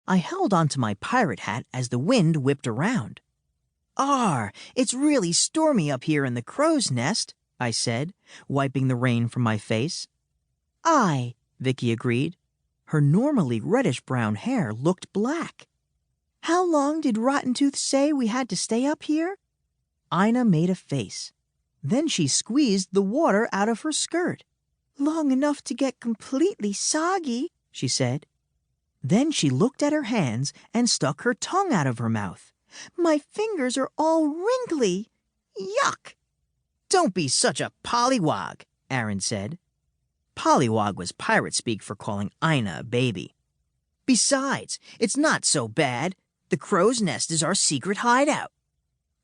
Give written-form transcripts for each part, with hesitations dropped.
I held onto my pirate hat as the wind whipped around. It's really stormy up here in the crow's nest, I said, wiping the rain from my face. Aye, Vicky agreed. Her normally reddish-brown hair looked black. How long did Rotten Tooth say we had to stay up here? Ina made a face. Then she squeezed the water out of her skirt. Long enough to get completely soggy, she said. Then she looked at her hands and stuck her tongue out of her mouth. My fingers are all wrinkly. Yuck! Don't be such a pollywog, Aaron said. Pollywog was pirate speak for calling Ina a baby. Besides, it's not so bad. The crow's nest is our secret hideout.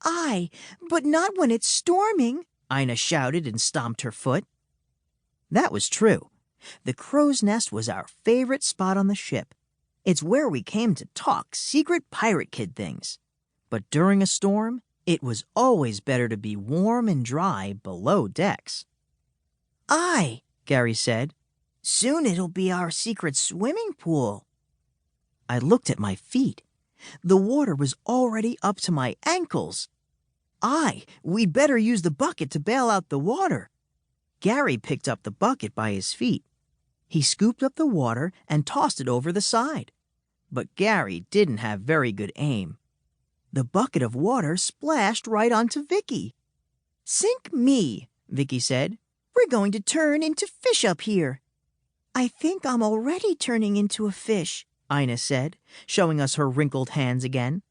Aye, but not when it's storming, Ina shouted and stomped her foot. That was true. The crow's nest was our favorite spot on the ship. It's where we came to talk secret pirate kid things. But during a storm, it was always better to be warm and dry below decks. Aye, Gary said. Soon it'll be our secret swimming pool. I looked at my feet. The water was already up to my ankles. Aye, we'd better use the bucket to bail out the water. Gary picked up the bucket by his feet. He scooped up the water and tossed it over the side. But Gary didn't have very good aim. The bucket of water splashed right onto Vicky. Sink me, Vicky said. We're going to turn into fish up here. I think I'm already turning into a fish, Ina said, showing us her wrinkled hands again.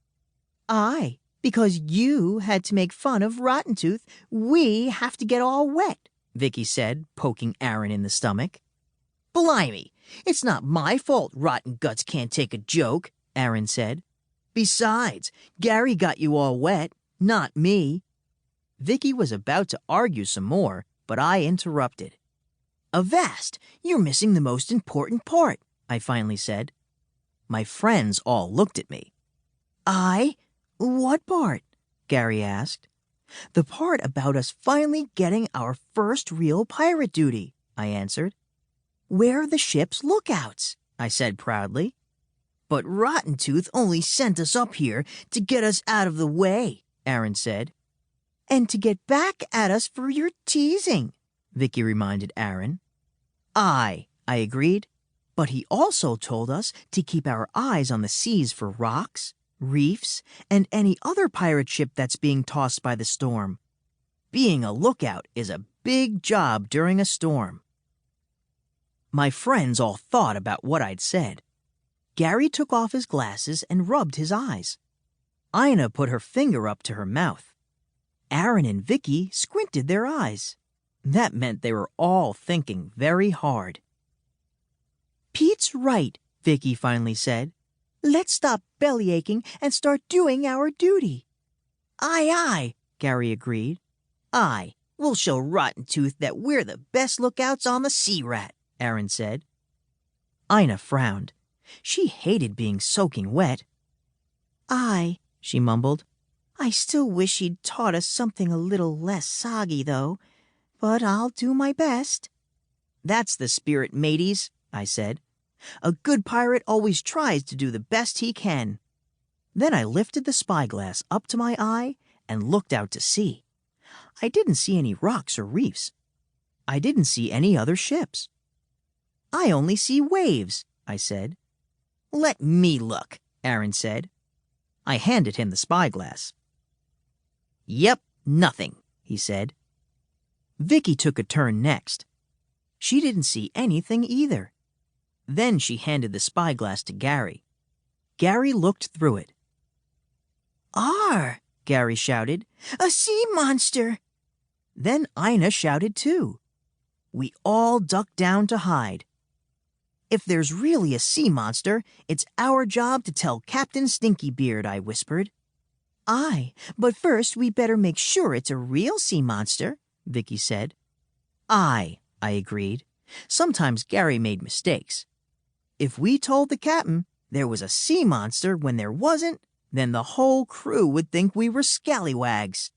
Aye, because you had to make fun of Rotten Tooth, we have to get all wet, Vicky said, poking Aaron in the stomach. Blimey, it's not my fault Rotten Guts can't take a joke, Aaron said. Besides, Gary got you all wet, not me. Vicky was about to argue some more, but I interrupted. Avast, you're missing the most important part, I finally said. My friends all looked at me. What part? Gary asked. The part about us finally getting our first real pirate duty, I answered. Where are the ship's lookouts? I said proudly. But Rotten Tooth only sent us up here to get us out of the way, Aaron said. And to get back at us for your teasing, Vicky reminded Aaron. Aye, I agreed. But he also told us to keep our eyes on the seas for rocks, reefs, and any other pirate ship that's being tossed by the storm. Being a lookout is a big job during a storm. My friends all thought about what I'd said. Gary took off his glasses and rubbed his eyes. Ina put her finger up to her mouth. Aaron and Vicky squinted their eyes. That meant they were all thinking very hard. Pete's right, Vicky finally said. Let's stop bellyaching and start doing our duty. Aye, Gary agreed. Aye, we'll show Rotten Tooth that we're the best lookouts on the Sea Rat, Aaron said. Ina frowned. She hated being soaking wet. Aye, she mumbled. I still wish he'd taught us something a little less soggy, though. But I'll do my best. That's the spirit, mateys, I said. A good pirate always tries to do the best he can. Then I lifted the spyglass up to my eye and looked out to sea. I didn't see any rocks or reefs. I didn't see any other ships. I only see waves, I said. Let me look, Aaron said. I handed him the spyglass. Yep, nothing, he said. Vicky took a turn next. She didn't see anything either. Then she handed the spyglass to Gary. Gary looked through it. Gary shouted. A sea monster! Then Ina shouted too. We all ducked down to hide. If there's really a sea monster, it's our job to tell Captain Stinkybeard, I whispered. Aye, but first we better make sure it's a real sea monster, Vicky said. Aye, I agreed. Sometimes Gary made mistakes. If we told the captain there was a sea monster when there wasn't, then the whole crew would think we were scallywags.